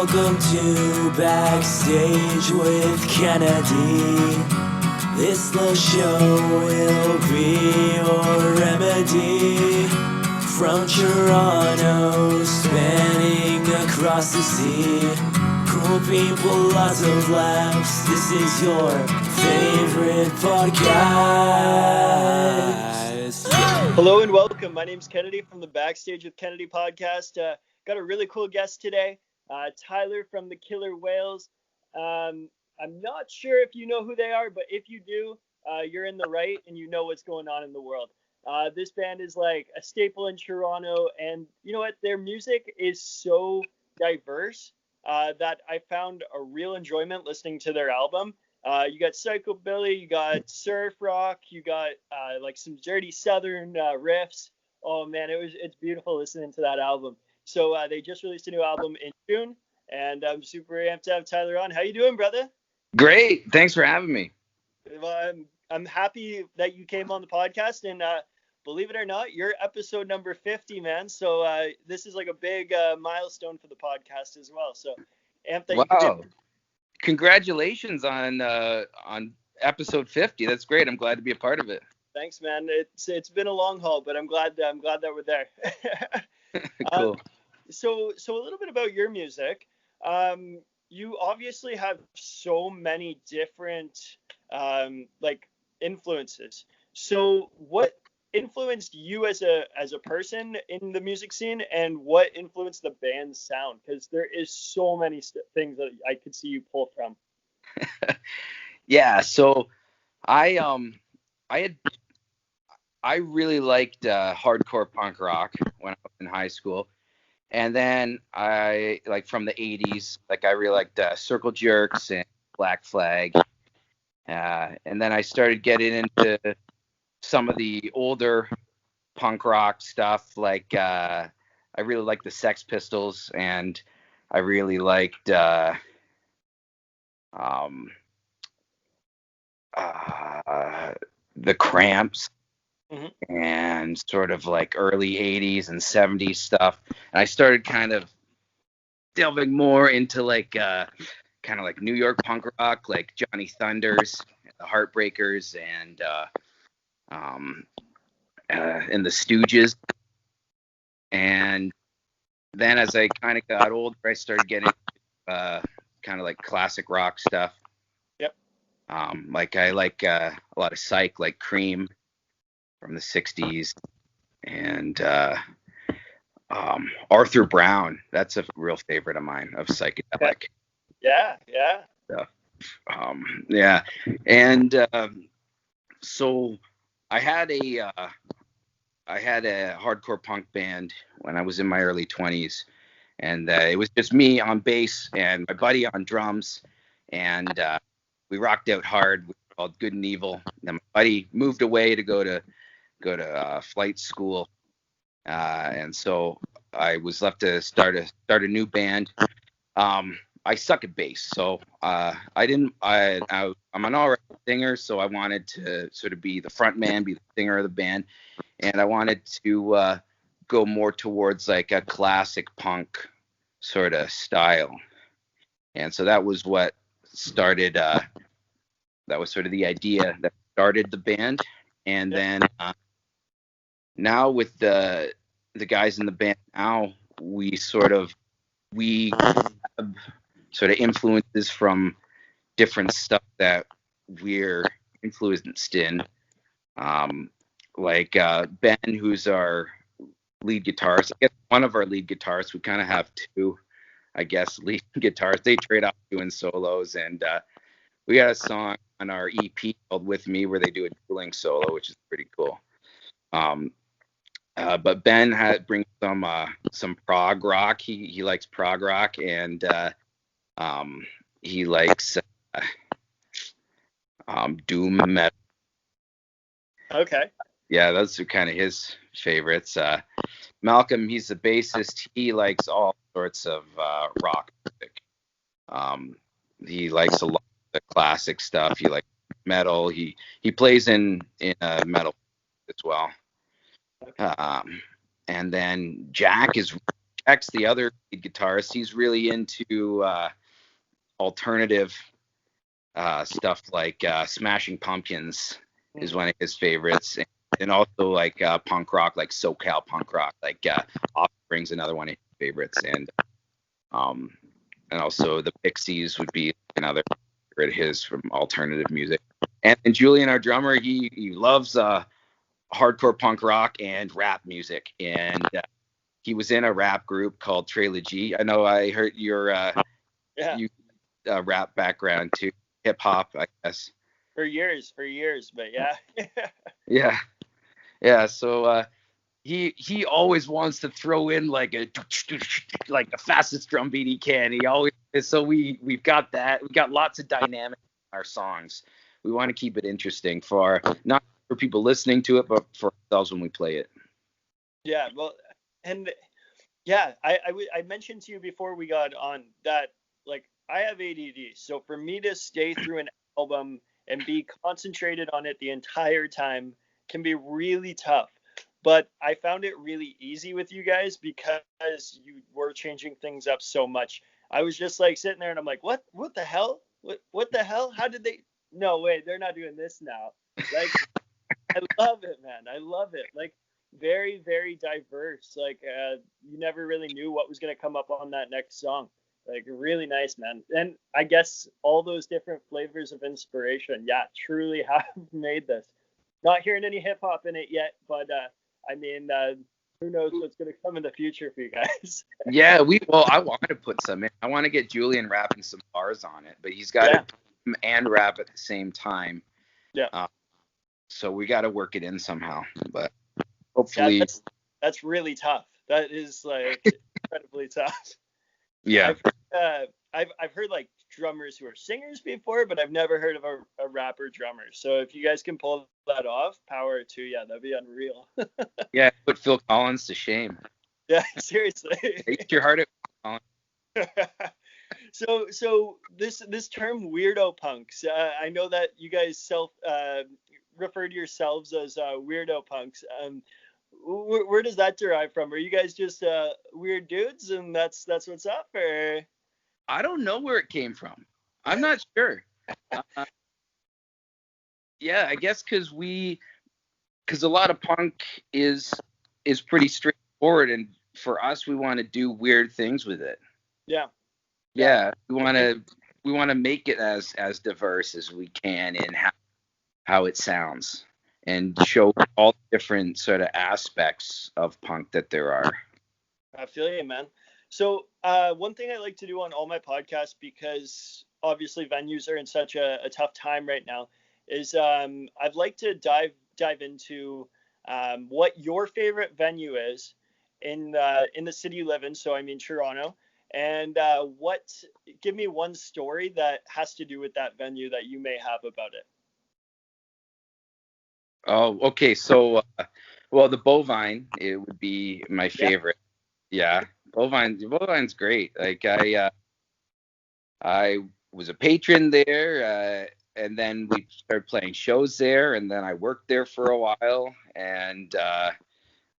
Welcome to Backstage with Kennedy. This little show will be your remedy. From Toronto, spanning across the sea. Cool people, lots of laughs. This is your favorite podcast. Hello and welcome. My name's Kennedy from the Backstage with Kennedy podcast. Got a really cool guest today, Tyler from the Killer Wails. I'm not sure if you know who they are, but if you do, you're in the right and you know what's going on in the world. This band is like a staple in Toronto, and you know what? Their music is so diverse that I found a real enjoyment listening to their album. You got psychobilly, you got surf rock, you got like some dirty southern riffs. Oh man, it's beautiful listening to that album. So they just released a new album in June, and I'm super amped to have Tyler on. How you doing, brother? Great, thanks for having me. Well, I'm happy that you came on the podcast, and believe it or not, you're episode number 50, man. So this is like a big milestone for the podcast as well. So amped that you Wow. Congratulations on episode 50. That's great. I'm glad to be a part of it. Thanks, man. It's been a long haul, but I'm glad that we're there. Cool. So a little bit about your music. You obviously have so many different like influences. So what influenced you as a person in the music scene, and what influenced the band's sound? Because there is so many things that I could see you pull from. Yeah. So I really liked hardcore punk rock when I was in high school. And then I, like, from the 80s, like, I really liked Circle Jerks and Black Flag. And then I started getting into some of the older punk rock stuff. Like, I really liked the Sex Pistols, and I really liked the Cramps. Mm-hmm. And sort of like early 80s and 70s stuff. And I started kind of delving more into like kind of like New York punk rock, like Johnny Thunders, the Heartbreakers, and the Stooges. And then as I kind of got older, I started getting kind of like classic rock stuff. Yep. Like I like a lot of Psych, like Cream from the 60s, and Arthur Brown. That's a real favorite of mine, of psychedelic. Yeah. Stuff. Yeah. And so I had a hardcore punk band when I was in my early 20s, and it was just me on bass and my buddy on drums, and we rocked out hard. We were called Good and Evil. And my buddy moved away to go to flight school, and so I was left to start a new band. I suck at bass, so I'm an alright singer, so I wanted to sort of be the front man, be the singer of the band, and I wanted to go more towards like a classic punk sort of style, and so that was what started. That was sort of the idea that started the band, and then. Now with the guys in the band now, we have sort of influences from different stuff that we're influenced in. Like Ben, who's our lead guitarist, I guess one of our lead guitarists. We kind of have two, I guess, lead guitarists. They trade off doing solos, and we got a song on our EP called With Me where they do a dueling solo, which is pretty cool. But Ben brings some prog rock. He likes prog rock, and he likes doom metal. Okay. Yeah, those are kind of his favorites. Malcolm, he's the bassist. He likes all sorts of rock music. He likes a lot of the classic stuff. He likes metal. He plays in metal as well. And then Jack is X, the other lead guitarist, he's really into alternative stuff like Smashing Pumpkins is one of his favorites, and also like punk rock, like SoCal punk rock, like Offspring's another one of his favorites, and also the Pixies would be another favorite of his from alternative music. And Julian, our drummer, he loves hardcore punk rock and rap music, and he was in a rap group called Trilogy. I know I heard your rap background too, hip hop, I guess. For years, but yeah. Yeah. So he always wants to throw in like the fastest drum beat he can. He always so we've got that. We've got lots of dynamic in our songs. We want to keep it interesting for not for people listening to it, but for ourselves when we play it. Yeah, well, and yeah, I mentioned to you before we got on that, like, I have ADD, so for me to stay through an album and be concentrated on it the entire time can be really tough. But I found it really easy with you guys because you were changing things up so much. I was just like sitting there and I'm like, what the hell? What the hell? How did they? No way, they're not doing this now. Like, I love it, man. I love it. Like, very, very diverse. Like, you never really knew what was going to come up on that next song. Like, really nice, man. And I guess all those different flavors of inspiration, yeah, truly have made this. Not hearing any hip hop in it yet, but I mean, who knows what's going to come in the future for you guys? Yeah, I want to put some in. I want to get Julian rapping some bars on it, but he's got to and rap at the same time. Yeah. So we got to work it in somehow, but hopefully. Yeah, that's really tough. That is like incredibly tough. Yeah. I've heard like drummers who are singers before, but I've never heard of a rapper drummer. So if you guys can pull that off, power to you. That'd be unreal. Yeah, put Phil Collins to shame. Yeah, seriously. Take your heart out, Collins. So this term weirdo punks, I know that you guys refer to yourselves as weirdo punks. Where does that derive from? Are you guys just weird dudes and that's what's up, or? I don't know where it came from. I'm not sure. Yeah, I guess because a lot of punk is pretty straightforward, and for us, we want to do weird things with it. Yeah, we want to make it as diverse as we can in how it sounds, and show all the different sort of aspects of punk that there are. I feel you, man. So one thing I like to do on all my podcasts, because obviously venues are in such a tough time right now, is I'd like to dive into what your favorite venue is in the city you live in. So I mean Toronto, and give me one story that has to do with that venue that you may have about it. Oh, okay. So, well, the Bovine, it would be my favorite. Yeah. Bovine's great. Like I was a patron there, and then we started playing shows there, and then I worked there for a while, and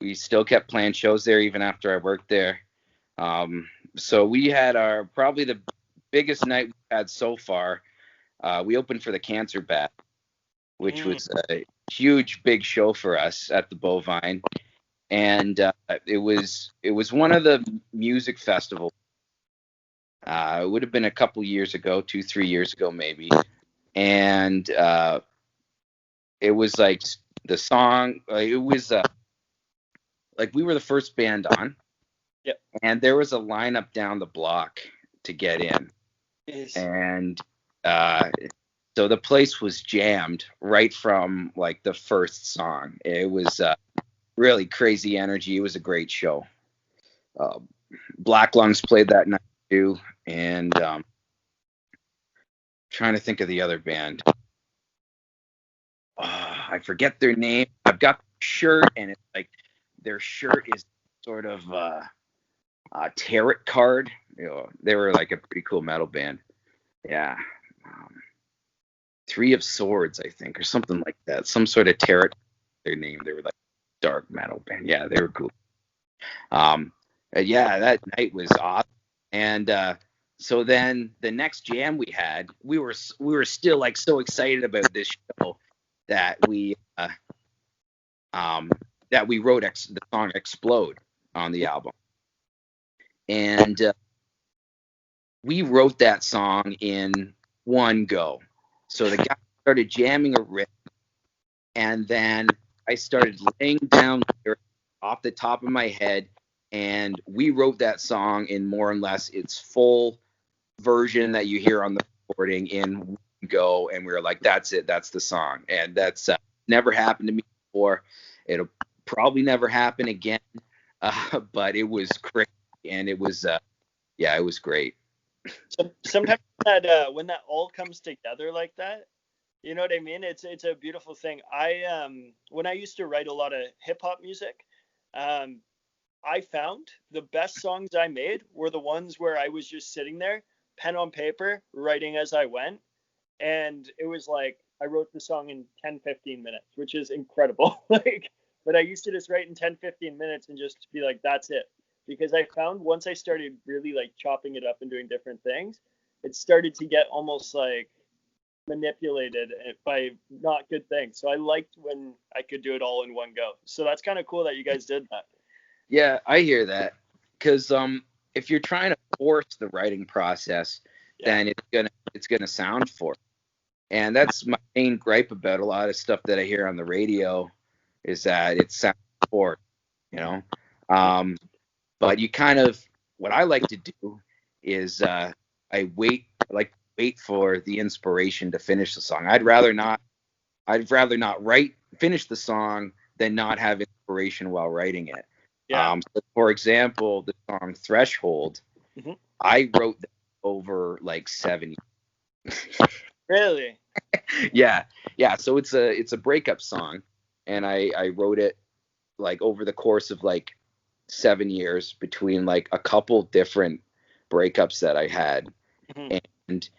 we still kept playing shows there even after I worked there. So we had probably the biggest night we've had so far. We opened for the Cancer Bat, which was a huge, big show for us at the Bovine. And it was one of the music festivals. It would have been a couple years ago, 2-3 years ago maybe. And it was like the song. It was like we were the first band on. Yep. And there was a lineup down the block to get in. Yes. And so the place was jammed right from like the first song. It was really crazy energy. It was a great show. Black Lungs played that night too, and trying to think of the other band. I forget their name. I've got the shirt, and it's like their shirt is sort of a tarot card. They were like a pretty cool metal band. Yeah. Three of Swords, I think, or something like that. Some sort of tarot. Their name. They were like dark metal band. Yeah, they were cool. Yeah, that night was awesome. And so then the next jam we had, we were still like so excited about this show that um we wrote the song "Explode" on the album, and we wrote that song in one go. So the guy started jamming a riff, and then I started laying down lyrics off the top of my head, and we wrote that song in more or less its full version that you hear on the recording in one go, and we were like, that's it, that's the song. And that's never happened to me before. It'll probably never happen again, but it was great, and it was yeah, it was great. Sometimes when that all comes together like that, you know what I mean? It's a beautiful thing. When I used to write a lot of hip hop music, um, I found the best songs I made were the ones where I was just sitting there, pen on paper, writing as I went. And it was like I wrote the song in 10, 15 minutes, which is incredible. Like, but I used to just write in 10, 15 minutes and just be like, that's it. Because I found once I started really like chopping it up and doing different things, it started to get almost like manipulated by not good things. So I liked when I could do it all in one go. So that's kind of cool that you guys did that. Yeah, I hear that. Because if you're trying to force the writing process, Yeah. then it's gonna sound forced. And that's my main gripe about a lot of stuff that I hear on the radio is that it sounds forced, you know. Um, but you kind of what I like to do is I like to wait for the inspiration to finish the song. I'd rather not finish the song than not have inspiration while writing it. Yeah. So for example, the song Threshold, Hmm. I wrote that over like 7 years. Really? Yeah, yeah. So it's a breakup song, and I wrote it like over the course of like 7 years between like a couple different breakups that I had, Hmm. and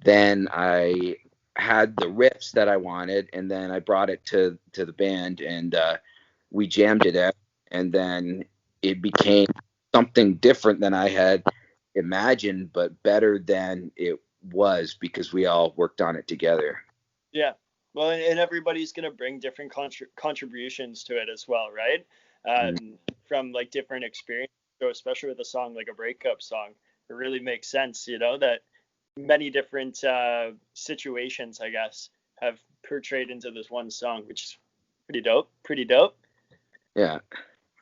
then I had the riffs that I wanted, and then I brought it to the band, and we jammed it out, and then it became something different than I had imagined, but better than it was because we all worked on it together. Yeah. Well, and everybody's going to bring different contributions to it as well, right? Mm. From like different experiences. So especially with a song like a breakup song, it really makes sense, you know, that many different situations, I guess, have portrayed into this one song, which is pretty dope. Pretty dope. Yeah.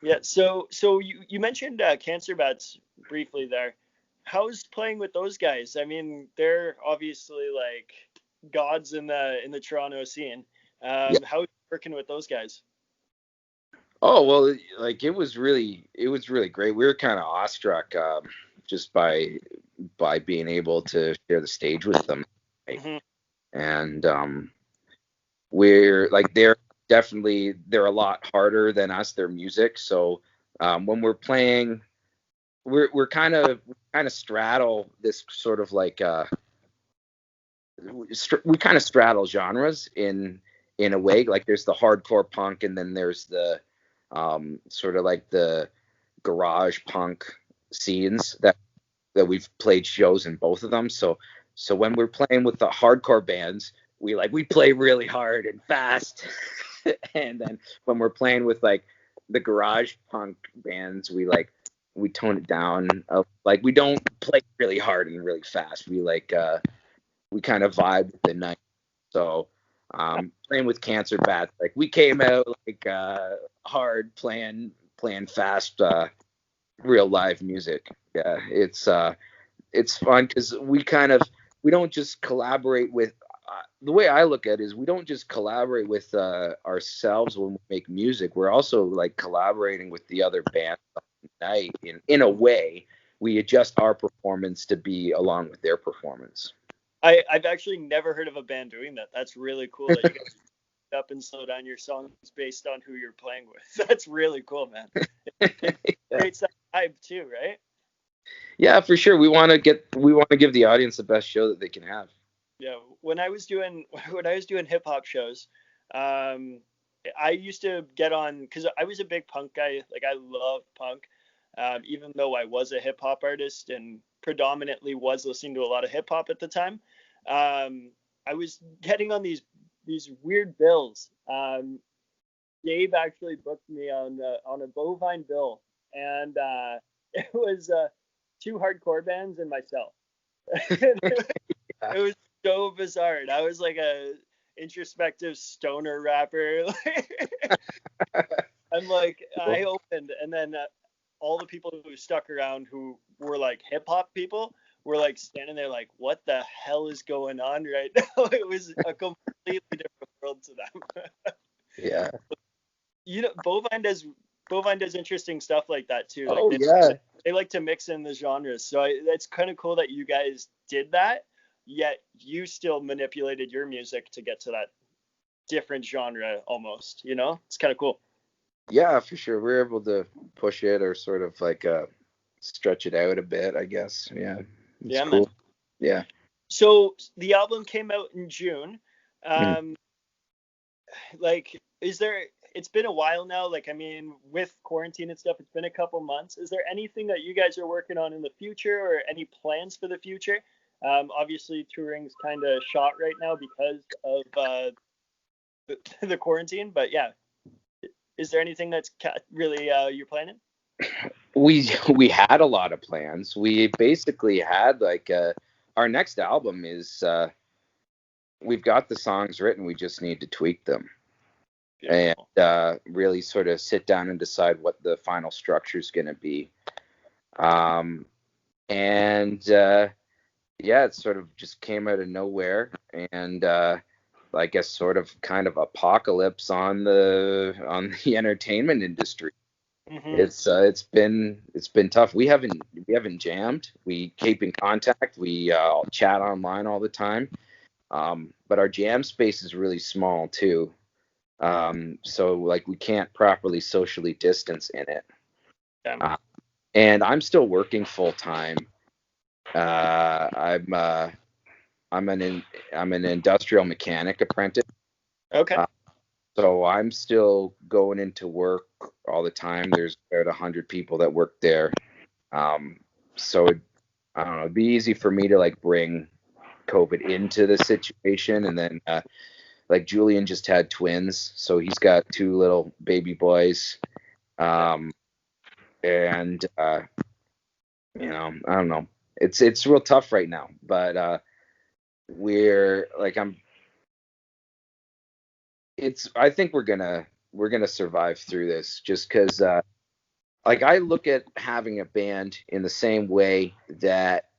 Yeah. So you mentioned Cancer Bats briefly there. How's playing with those guys? I mean, they're obviously like gods in the Toronto scene. Yeah. How working with those guys? Oh well, like it was really great. We were kind of awestruck just by being able to share the stage with them, right? Hmm. And we're like they're a lot harder than us. Their music, so when we're playing, we kind of straddle this sort of like we kind of straddle genres in a way. Like there's the hardcore punk, and then there's the sort of like the garage punk scenes that we've played shows in both of them. So when we're playing with the hardcore bands, we play really hard and fast, and then when we're playing with like the garage punk bands, we tone it down. Like we don't play really hard and really fast. We kind of vibe with the night. So playing with Cancer Bats, like we came out like hard playing fast real live music. Yeah, it's fun because we don't just collaborate with the way I look at it is we don't just collaborate with ourselves when we make music. We're also like collaborating with the other bands on the night in a way. We adjust our performance to be along with their performance. I've actually never heard of a band doing that. That's really cool that you guys up and slow down your songs based on who you're playing with. That's really cool, man. It Yeah. creates that vibe too, right? Yeah, for sure. We want to give the audience the best show that they can have. Yeah. When I was doing hip hop shows, um, I used to get on because I was a big punk guy. Like I love punk. even though I was a hip hop artist and predominantly was listening to a lot of hip hop at the time. I was getting on these weird bills. Dave actually booked me on a Bovine bill, and it was two hardcore bands and myself. It was so bizarre. And I was like a introspective stoner rapper. I'm like, I opened, and then all the people who stuck around who were like hip hop people were like standing there like, what the hell is going on right now? It was a completely different world to them. Yeah. You know, Bovine does interesting stuff like that too. Like Oh yeah. they like to mix in the genres. So it's kind of cool that you guys did that, yet you still manipulated your music to get to that different genre almost, you know? It's kind of cool. Yeah, for sure. We're able to push it or sort of like stretch it out a bit, I guess. Yeah. It's Yeah, cool. man. Yeah. So the album came out in June. Like, it's been a while now. Like, I mean, with quarantine and stuff, it's been a couple months. Is there anything that you guys are working on in the future or any plans for the future? Obviously, touring's kind of shot right now because of the quarantine. But yeah, is there anything that's really you're planning? We had a lot of plans. We basically had like our next album is we've got the songs written. We just need to tweak them. Beautiful. And really sort of sit down and decide what the final structure is going to be. Yeah, it sort of just came out of nowhere, and I guess sort of kind of apocalypse on the entertainment industry. Mm-hmm. It's been tough. We haven't jammed. We keep in contact. We chat online all the time. But our jam space is really small too. So like we can't properly socially distance in it. And I'm still working full time. I'm an industrial mechanic apprentice. Okay. So I'm still going into work all the time. There's about 100 people that work there. So I don't know, it'd be easy for me to like bring COVID into the situation. And then like Julian just had twins, so he's got two little baby boys. And you know, I don't know. It's real tough right now, but we're like I think we're gonna survive through this just because like I look at having a band in the same way that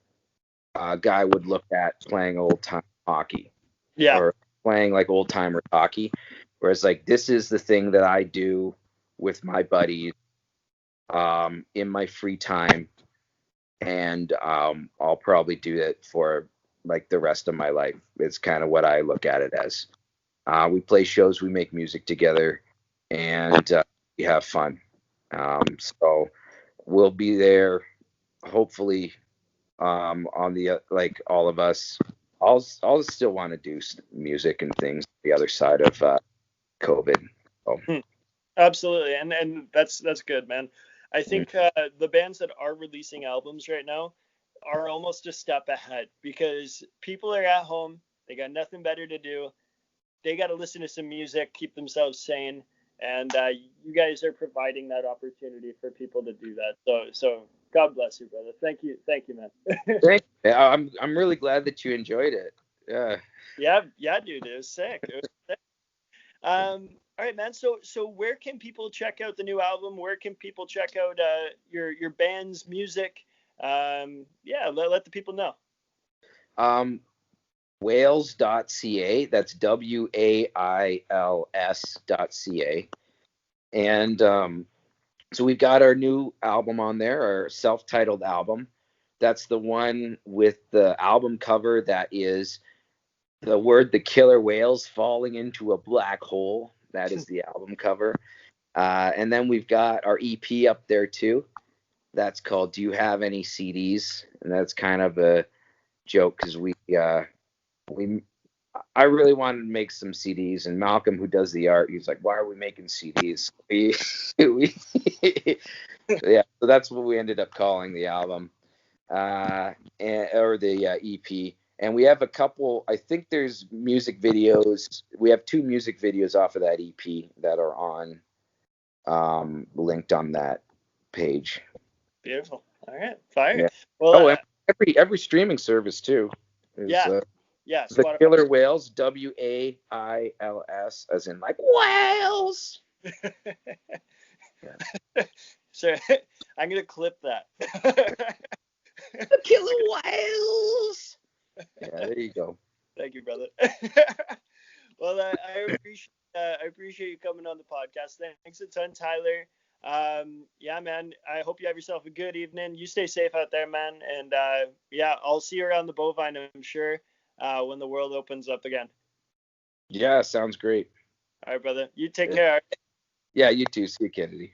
a guy would look at playing old time hockey. Yeah. Or playing like old timer hockey. Whereas like this is the thing that I do with my buddies in my free time. And I'll probably do it for like the rest of my life. It's kind of what I look at it as. We play shows, we make music together, and we have fun. So we'll be there, hopefully, on the like all of us. I'll still want to do music and things the other side of COVID. So. Absolutely, and that's good, man. I think the bands that are releasing albums right now are almost a step ahead because people are at home, they got nothing better to do, they got to listen to some music, keep themselves sane, and you guys are providing that opportunity for people to do that. So God bless you, brother. Thank you, man. Thank you. I'm really glad that you enjoyed it. Yeah, dude, it was sick. All right, man. So where can people check out the new album? Where can people check out your band's music? Let the people know. Wails.ca. That's WAILS.ca. And so we've got our new album on there, our self-titled album. That's the one with the album cover that is the word "the killer whales" falling into a black hole. That is the album cover. And then we've got our EP up there too. That's called "Do You Have Any CDs?" And that's kind of a joke because I really wanted to make some CDs, and Malcolm, who does the art, he's like, "Why are we making CDs?" Yeah, so that's what we ended up calling the album, or the EP. And we have a couple. I think there's music videos. We have 2 music videos off of that EP that are on, linked on that page. Beautiful. All right, fire. Yeah. Well, Oh, and every streaming service too is yeah, the Spotify. Killer Wails, Wails, as in like Wales. Yeah. So I'm gonna clip that. The Killer Wails. Yeah, there you go. Thank you, brother. Well, I appreciate you coming on the podcast. Thanks a ton, Tyler. Yeah, man. I hope you have yourself a good evening. You stay safe out there, man. And yeah, I'll see you around the Bovine, I'm sure, when the world opens up again. Yeah, sounds great. All right, brother. You take care. Yeah, you too. See you, Kennedy.